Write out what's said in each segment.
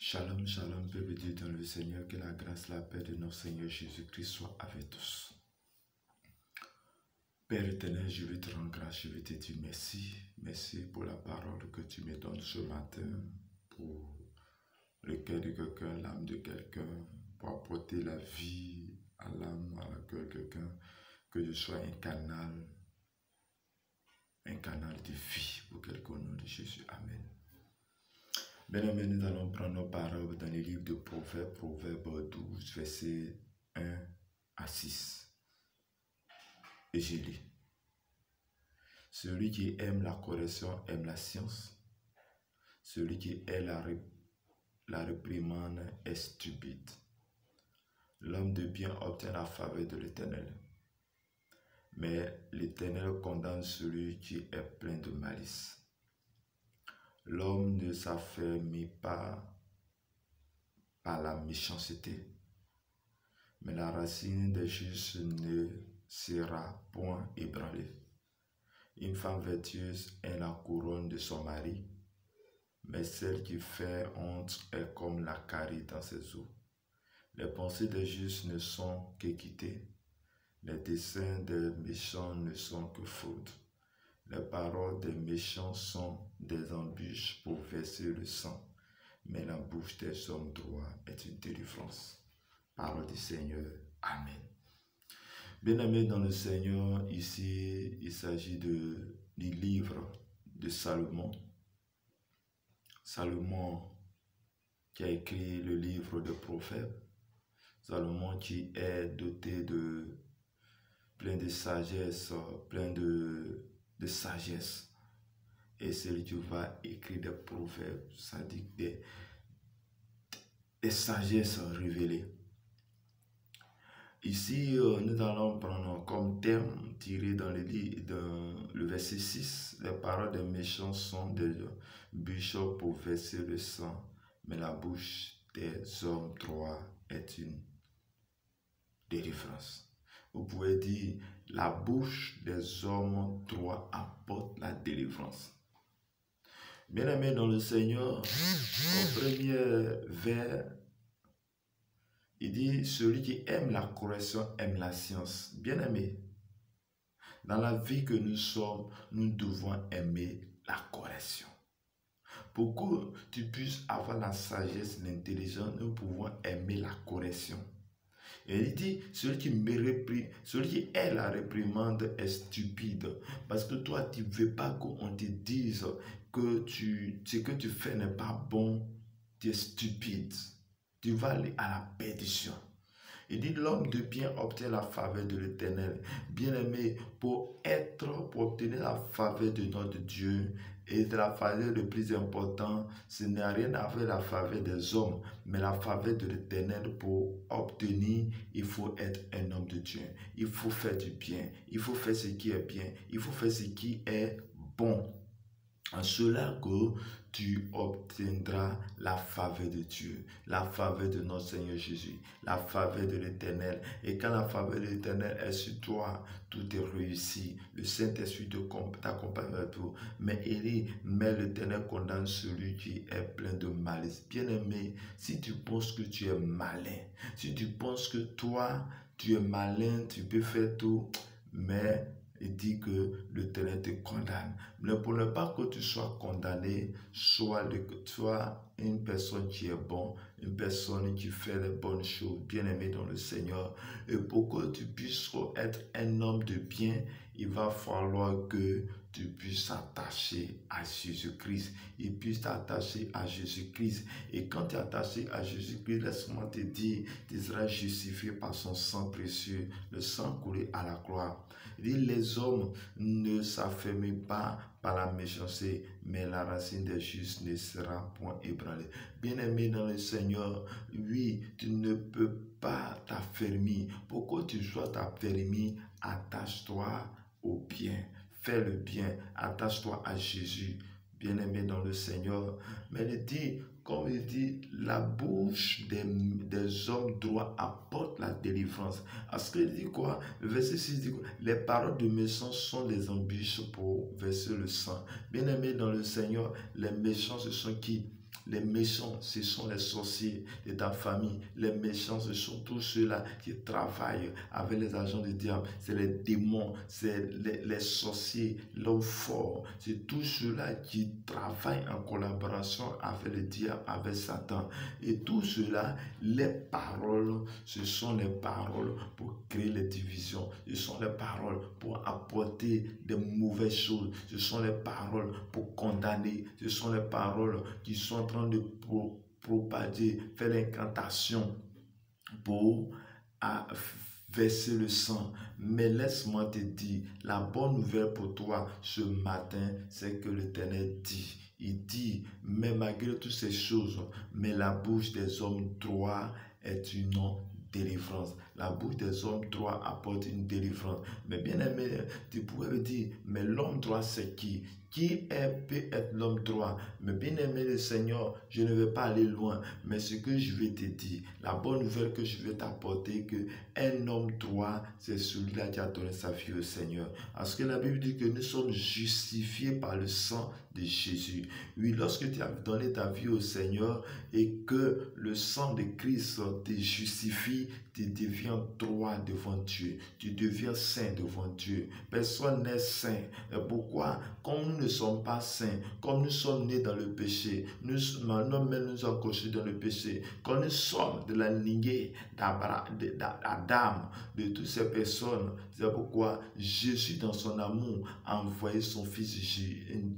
Shalom, shalom, peuple de Dieu dans le Seigneur, que la grâce, la paix de notre Seigneur Jésus-Christ soit avec tous. Père éternel, je veux te rendre grâce, je veux te dire merci. Merci pour la parole que tu me donnes ce matin, pour le cœur de quelqu'un, l'âme de quelqu'un, pour apporter la vie à l'âme, à la cœur de quelqu'un, que je sois un canal de vie pour quelqu'un au nom de Jésus. Amen. Bien-aimés, nous allons prendre nos paroles dans les livres de Proverbes, Proverbe 12, versets 1 à 6. Et je lis. Celui qui aime la correction aime la science. Celui qui hait la réprimande est stupide. L'homme de bien obtient la faveur de l'Éternel. Mais l'Éternel condamne celui qui est plein de malice. L'homme ne s'affermit pas par la méchanceté, mais la racine des justes ne sera point ébranlée. Une femme vertueuse est la couronne de son mari, mais celle qui fait honte est comme la carie dans ses eaux. Les pensées des justes ne sont qu'équité, les desseins des méchants ne sont que fraude. Les paroles des méchants sont des embûches pour verser le sang, mais la bouche des hommes droits est une délivrance. Parole du Seigneur. Amen. Bien-aimés dans le Seigneur, ici, il s'agit du livre de Salomon. Salomon qui a écrit le livre de Proverbes. Salomon qui est doté de plein de sagesse, sagesse. Et celui qui va écrire des proverbes, ça dit des sagesses révélées. Ici, nous allons prendre comme thème tiré dans le verset 6. Les paroles des méchants sont des bûches pour verser le sang, mais la bouche des hommes droits est une délivrance. Vous pouvez dire, la bouche des hommes droits apporte la délivrance. Bien-aimés dans le Seigneur, au premier vers, il dit, celui qui aime la correction aime la science. Bien-aimés, dans la vie que nous sommes, nous devons aimer la correction. Pour que tu puisses avoir la sagesse, l'intelligence, nous pouvons aimer la correction. Et il dit, celui qui hait la réprimande est stupide. Parce que toi, tu ne veux pas qu'on te dise que ce que tu fais n'est pas bon, tu es stupide. Tu vas aller à la perdition. Il dit, l'homme de bien obtient la faveur de l'Éternel. Bien-aimé, pour obtenir la faveur de notre Dieu, et de la faveur le plus important, ce n'est rien à voir avec la faveur des hommes, mais la faveur de l'Éternel. Pour obtenir, il faut être un homme de Dieu. Il faut faire du bien. Il faut faire ce qui est bien. Il faut faire ce qui est bon. En cela que tu obtiendras la faveur de Dieu, la faveur de notre Seigneur Jésus, la faveur de l'Éternel. Et quand la faveur de l'Éternel est sur toi, tout est réussi. Le Saint-Esprit t'accompagne vers tout. Mais l'Éternel condamne celui qui est plein de malice. Bien-aimé, si tu penses que tu es malin, si tu penses que toi, tu es malin, tu peux faire tout, mais il dit que l'Éternel te condamne. Mais pour ne pas que tu sois condamné, sois une personne qui est bonne, une personne qui fait les bonnes choses, bien-aimée dans le Seigneur. Et pour que tu puisses être un homme de bien, il va falloir que tu puisses t'attacher à Jésus-Christ. Il puisse t'attacher à Jésus-Christ. Et quand tu es attaché à Jésus-Christ, laisse-moi te dire, tu seras justifié par son sang précieux, le sang coulé à la croix. Il dit, les hommes ne s'afferment pas par la méchanceté, mais la racine des justes ne sera point ébranlée. Bien-aimé dans le Seigneur, oui, tu ne peux pas t'affermir. Pour que tu sois affermi, attache-toi au bien. Fais le bien, attache-toi à Jésus. Bien-aimé dans le Seigneur. Mais il dit, comme il dit, la bouche des hommes droits apporte la délivrance. Parce qu'il dit quoi? Le verset 6 dit quoi? Les paroles de méchants sont des embûches pour verser le sang. Bien-aimé dans le Seigneur, les méchants, ce sont qui? Les méchants, ce sont les sorciers de ta famille. Les méchants, ce sont tous ceux-là qui travaillent avec les agents du diable. C'est les démons, c'est les sorciers, l'homme fort. C'est tous ceux-là qui travaillent en collaboration avec le diable, avec Satan. Et tout cela, les paroles, ce sont les paroles pour créer les divisions. Ce sont les paroles pour apporter des mauvaises choses. Ce sont les paroles pour condamner. Ce sont les paroles qui sont en train de propager, faire l'incantation pour verser le sang. Mais laisse-moi te dire, la bonne nouvelle pour toi ce matin, c'est que l'Éternel dit, il dit, mais malgré toutes ces choses, mais la bouche des hommes droits est une délivrance. La bouche des hommes droits apporte une délivrance. Mais bien aimé, tu pourrais me dire, mais l'homme droit c'est qui? Qui peut être l'homme droit? Mais bien aimé le Seigneur, je ne vais pas aller loin, mais ce que je vais te dire, la bonne nouvelle que je vais t'apporter, que un homme droit, c'est celui-là qui a donné sa vie au Seigneur. Parce que la Bible dit que nous sommes justifiés par le sang de Jésus. Oui, lorsque tu as donné ta vie au Seigneur et que le sang de Christ te justifie, tu deviens droit devant Dieu. Tu deviens saint devant Dieu. Personne n'est saint. Et pourquoi? Comme nous ne sommes pas saints, comme nous sommes nés dans le péché, nos mères nous ont couchés dans le péché, quand nous sommes de la lignée d'Adam, de toutes ces personnes, c'est pourquoi Jésus, dans son amour, a envoyé son Fils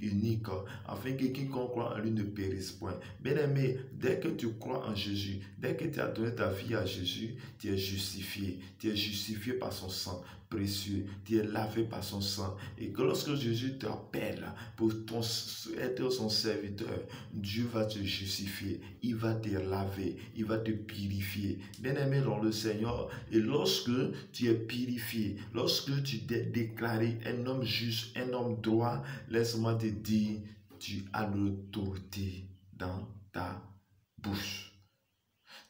unique, afin que quiconque croit en lui ne périsse point. Bien-aimé, dès que tu crois en Jésus, dès que tu as donné ta vie à Jésus, tu es justifié. Tu es justifié par son sang précieux. Tu es lavé par son sang. Et que lorsque Jésus t'appelle pour être son serviteur, Dieu va te justifier. Il va te laver. Il va te purifier. Bien-aimé dans le Seigneur, et lorsque tu es purifié, lorsque tu es déclaré un homme juste, un homme droit, laisse-moi te dire, tu as l'autorité dans ta bouche.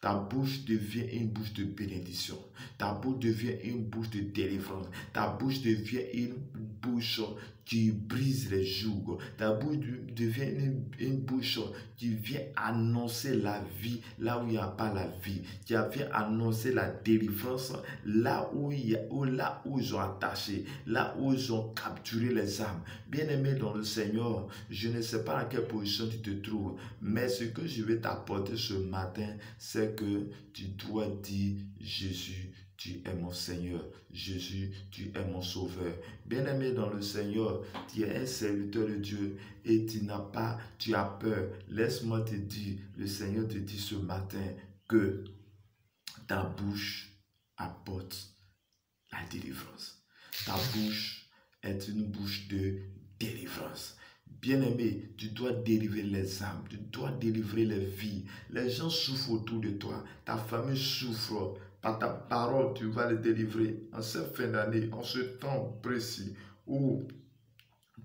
Ta bouche devient une bouche de bénédiction. Ta bouche devient une bouche de délivrance. Ta bouche devient une bouche qui brise les jougs. Ta bouche devient une bouche qui vient annoncer la vie là où il n'y a pas la vie. Qui vient annoncer la délivrance là où ils ont attaché, là où ils ont capturé les âmes. Bien-aimé dans le Seigneur, je ne sais pas à quelle position tu te trouves, mais ce que je vais t'apporter ce matin, c'est que tu dois dire, Jésus, tu es mon Seigneur. Jésus, tu es mon Sauveur. Bien-aimé dans le Seigneur, tu es un serviteur de Dieu et tu as peur. Laisse-moi te dire, le Seigneur te dit ce matin que ta bouche apporte la délivrance. Ta bouche est une bouche de délivrance. Bien-aimé, tu dois délivrer les âmes, tu dois délivrer les vies. Les gens souffrent autour de toi, ta famille souffre. Par ta parole, tu vas les délivrer. En cette fin d'année, en ce temps précis où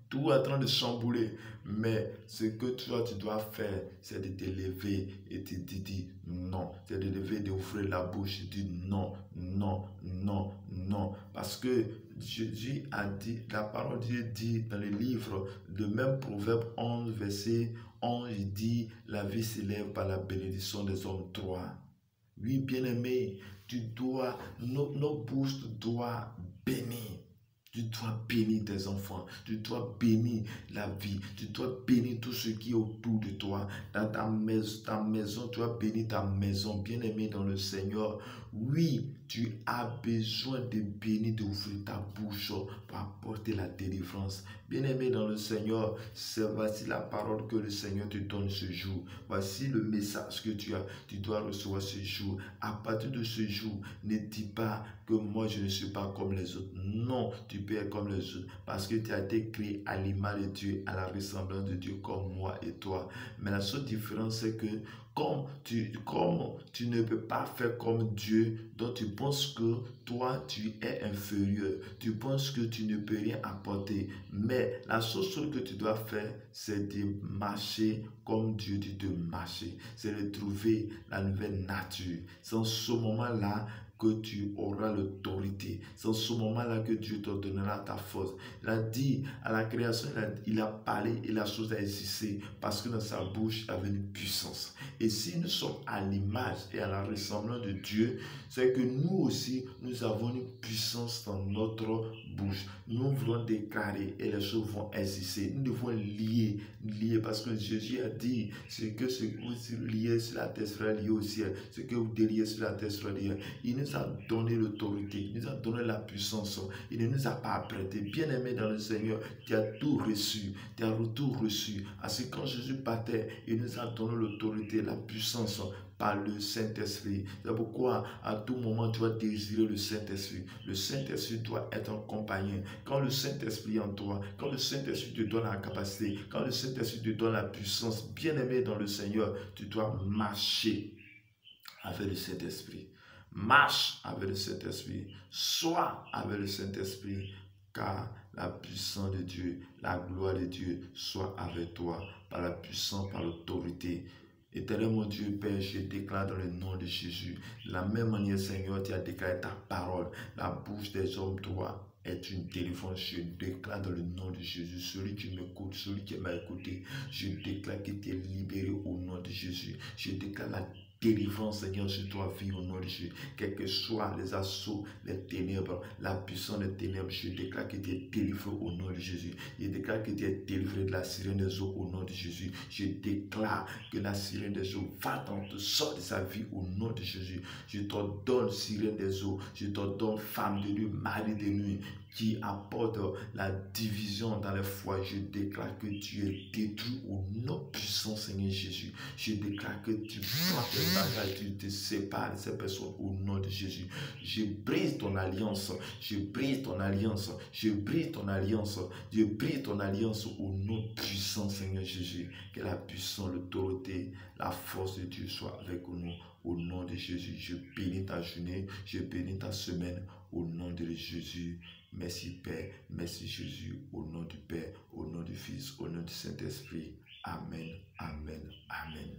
tout est en train de chambouler, mais ce que toi tu dois faire, c'est de te lever et te dire non. C'est de lever, d'ouvrir la bouche et dire non, non, non, non. Parce que Jésus a dit, la parole de Dieu dit dans le livre, le même Proverbe 11, verset 11, il dit, la vie s'élève par la bénédiction des hommes droits. Oui, bien-aimé, nos bouches doivent bénir. Tu dois bénir tes enfants, tu dois bénir la vie, tu dois bénir tout ce qui est autour de toi. Dans ta maison, tu dois bénir ta maison, bien-aimé dans le Seigneur. Oui, tu as besoin de bénir, d'ouvrir ta bouche pour apporter la délivrance. Bien-aimé dans le Seigneur, voici la parole que le Seigneur te donne ce jour. Voici le message que tu dois recevoir ce jour. À partir de ce jour, ne dis pas que moi je ne suis pas comme les autres. Non, tu peux être comme les autres parce que tu as été créé à l'image de Dieu, à la ressemblance de Dieu comme moi et toi. Mais la seule différence c'est que comme tu ne peux pas faire comme Dieu, donc tu penses que toi tu es inférieur, tu penses que tu ne peux rien apporter. Mais la seule chose que tu dois faire, c'est de marcher comme Dieu dit de marcher. C'est de trouver la nouvelle nature. C'est en ce moment-là que tu auras l'autorité. C'est en ce moment-là que Dieu te donnera ta force. Il a dit à la création, il a parlé et la chose a existé parce que dans sa bouche, il y avait une puissance. Et si nous sommes à l'image et à la ressemblance de Dieu, c'est que nous aussi, nous avons une puissance dans notre bouche. Nous voulons déclarer et les choses vont exister. Nous devons lier parce que Jésus a dit ce que vous liez sur la terre sera lié au ciel, ce que vous déliez sur la terre sera lié. Il nous a donné l'autorité, il nous a donné la puissance, il ne nous a pas apprêté. Bien-aimé dans le Seigneur, tu as tout reçu, tu as tout reçu. Ainsi quand Jésus partait, il nous a donné l'autorité, la puissance par le Saint-Esprit. C'est pourquoi à tout moment tu vas désirer le Saint-Esprit. Le Saint-Esprit doit être un compagnon. Quand le Saint-Esprit est en toi, quand le Saint-Esprit te donne la capacité, quand le Saint-Esprit te donne la puissance, bien-aimé dans le Seigneur, tu dois marcher avec le Saint-Esprit. Marche avec le Saint-Esprit. Sois avec le Saint-Esprit, car la puissance de Dieu, la gloire de Dieu soit avec toi par la puissance, par l'autorité. Éternel mon Dieu, Père, je déclare dans le nom de Jésus, de la même manière, Seigneur, tu as déclaré ta parole, la bouche des hommes droits est une délivrance. Je déclare dans le nom de Jésus, celui qui m'écoute, celui qui m'a écouté, je déclare qu'il est libéré au nom de Jésus. Je déclare la délivrance, Seigneur, sur toi, vie au nom de Jésus. Quels que soient les assauts, les ténèbres, la puissance des ténèbres, je déclare que tu es délivré au nom de Jésus. Je déclare que tu es délivré de la sirène des eaux au nom de Jésus. Je déclare que la sirène des eaux va dans te sort de sa vie au nom de Jésus. Je t'ordonne, sirène des eaux, je t'ordonne, femme de nuit, mari de nuit, qui apporte la division dans les foyers. Je déclare que tu es détruit au nom puissant, Seigneur Jésus. Je déclare que tu prends tes bagages, tu te sépares de ces personnes au nom de Jésus. Je brise ton alliance, je brise ton alliance, je brise ton alliance, je brise ton alliance au nom puissant, Seigneur Jésus. Que la puissance, l'autorité, la force de Dieu soit avec nous. Au nom de Jésus, je bénis ta journée, je bénis ta semaine. Au nom de Jésus, merci Père, merci Jésus, au nom du Père, au nom du Fils, au nom du Saint-Esprit. Amen, amen, amen.